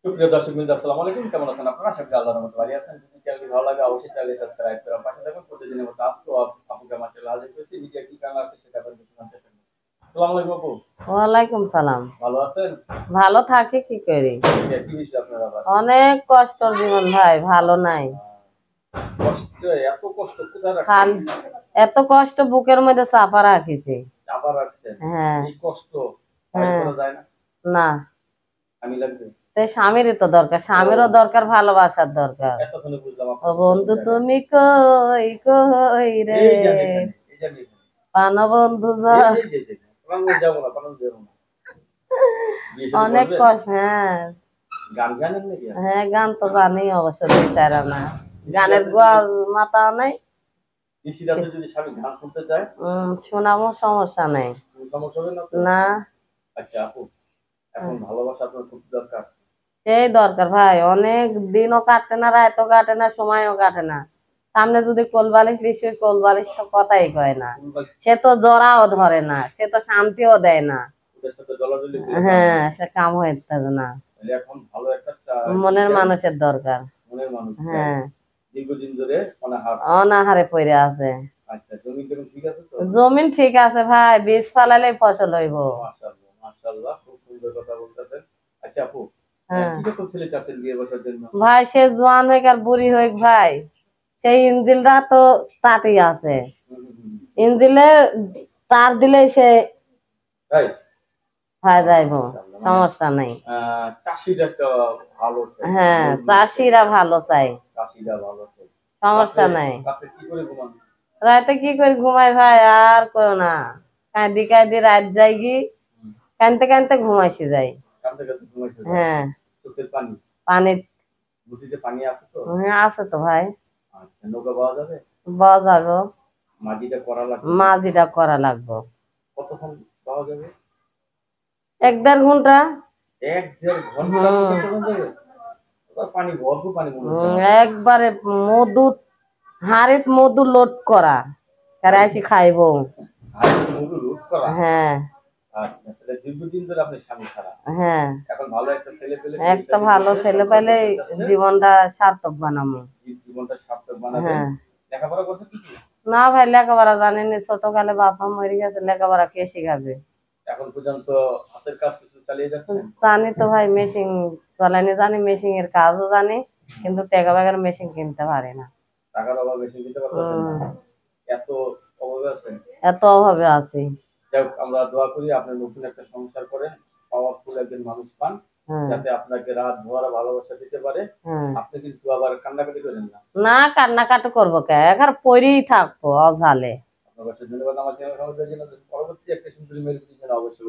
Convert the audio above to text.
সুপ্রিয় দর্শকবৃন্দ, আসসালামু আলাইকুম। কেমন আছেন আপনারা? আশা করি আল্লাহর রহমতে ভালো আছেন। যদি চ্যানেলটি ভালো লাগে অবশ্যই চ্যানেলটি সাবস্ক্রাইব করে পাশে থাকুন। প্রতিদিনের মতো আজকেও আপুকে আমার চ্যানেলে হাজির করেছি। নিজে কি কারণ আছে সেটা আপনাদের জানতে চাই। আসসালামু আলাইকুম আপু। ওয়ালাইকুম সালাম। ভালো আছেন? ভালো থাকি কি করি? কি হইছে আপনার আবার? অনেক কষ্টর জীবন ভাই, ভালো নাই। কষ্ট, এত কষ্ট কোথায় খাল রাখছেন? এত কষ্ট বুকের মধ্যে চাপা রাখিছি। চাপা রাখছেন? হ্যাঁ এই কষ্ট বাইর হ্যাঁ। করা যায় না? না, আমি লাগবে। তাই স্বামীরই তো দরকার, স্বামীরও দরকার, ভালোবাসার দরকার। এতক্ষণে বুঝলাম ও আপনার বন্ধু তুমি কই কই রে, এই যে এখানে, এই যে আমি এখানে। প্রাণবন্ধু এই যে প্রাণগঞ্জ যাবো না, প্রাণগঞ্জ যাবো না। বিয়ে শাদী অনেক করবেন? কষ্ট। হ্যাঁ গান গানেন নাকি? হ্যাঁ, গান তো জানি অবশ্য, বিচারা না গানের নিশিরাতে যদি গোয়াল মাথা নাই। নিশিরাতে যদি স্বামী গান শুনতে চায়, শোনাবো, সমস্যা নেই। কোনো সমস্যা হবে না তো? না, আচ্ছা আপু, এখন ভালোবাসা আপনার খুব দরকার। সেই দরকার ভাই, অনেক দিনও কাটে না, রাতও কাটে না, সময়ও কাটে না। সামনে যদি কোলবালিশ দিস, কোলবালিশ তো কথাই কয় না। সে তো জড়াও ধরে না, সে তো শান্তিও দেয় না। ওদের সাথে দলাদলি করে কাম হ্যাঁ, হয় না। সে কাম হইতে না। তাহলে এখন ভালো একটা মনের মানুষের দরকার। মনের মানুষ চাই। হ্যাঁ, দীর্ঘদিন ধরে অনাহার। অনাহারে পড়ে আছে। আচ্ছা, জমি কেমন ঠিক আছে তো? জমিন ঠিক আছে ভাই, বীজ ফালালে ফসল হইব। মাশাআল্লাহ, মাশাআল্লাহ, খুব সুন্দর কথা বলতেছেন। আচ্ছা আপু, হ্যাঁ কিরকম ছেলে চাচ্ছেন বিয়ে বসার জন্য? ভাই, সে জোয়ান হোক আর বুড়ি হোক ভাই, সেই ইঞ্জিলটা তো তাতেই আছে। হুম, হুম, হুম। ইঞ্জিলে তার দিলে সে তাই? হয় যাইব, মাশাআল্লাহ, মানে সমস্যা নাই। চাষির একটা ভালো চাই, হ্যাঁ, মজবুত চাই, চাষিরা ভালো চাই, চাষিরা ভালো চাই। রাত্রে সমস্যা নাই। রাত্রে কি করে ঘুমান? রাতে কি করে ঘুমাই ভাই, আর করো না। কাঁদি কাঁদি রাত যাইগি, হুম, কানতে কানতে ঘুমাইছি যাই। কাঁদতে কাঁদতে ঘুমাইছে যায়। হ্যাঁ, চোখের পানি, পানি। নদীতে পানি আছে তো? হ্যাঁ, আছে তো ভাই। আচ্ছা, নৌকা পাওয়া যাবে? বাজাবো, মাঝিটা করা লাগবে। মাঝিটা করা লাগবো। কতক্ষণ পাওয়া যাবে? 1-1.5 ঘন্টা। 1-1.5 ঘন্টার মধ্যে হম চলে যাবে? ওটা পানি, ভরপুর পানি মনে হচ্ছে আমার কাছে। একবারে মধু, হাড়িত মধু লোড করা, কারে আসি খাইবো। আর মধু লুট করা? হ্যাঁ আচ্ছা, তাহলে দীর্ঘদিন ধরে আপনি স্বামী ছাড়া। হ্যাঁ, এখন ভালো একটা ছেলে পেলে বিয়ে একটা শাদী ভালো করতে ছেলে সংসার পেলে করতে চাচ্ছে, জীবনটা সার্থক বানাবো। জীবনটা সার্থক বানাবেন। হ্যাঁ, লেখাপড়া করছে কিছু? না ভাই, লেখাপড়া জানিনি, ছোটকালে বাবা মরে গেছে, লেখাপড়া কে শিখাবে? এখন পর্যন্ত হাতের কাজ কিছু চালিয়ে যাচ্ছেন? জানি তো ভাই, মেশিন চালানি জানি, মেশিন এর কাজও জানি, কিন্তু টাকা পয়সার মেশিন কিনতে পারি না। টাকার অভাবে বেশি দিতে পারতেছেন না? এত অভাবে আছেন? এত অভাবে আছি। যাই হোক, আমরা দোয়া করি আপনি নতুন একটা সংসার করেন, পাওয়ারফুল একজন মানুষ পান, হ্যাঁ যাতে আপনাকে রাত ভর ভালোবাসা দিতে পারে। হ্যাঁ। আপনি কিন্তু আবার কান্নাকাটি করেন না। না, কান্নাকাটি করবো কে, এখন পড়েই থাকবো অঝালে। আপনার কাছে ধন্যবাদ আমার চ্যানেল জন্য। পরবর্তী একটা সুন্দরী মেয়ের জন্য অবশ্যই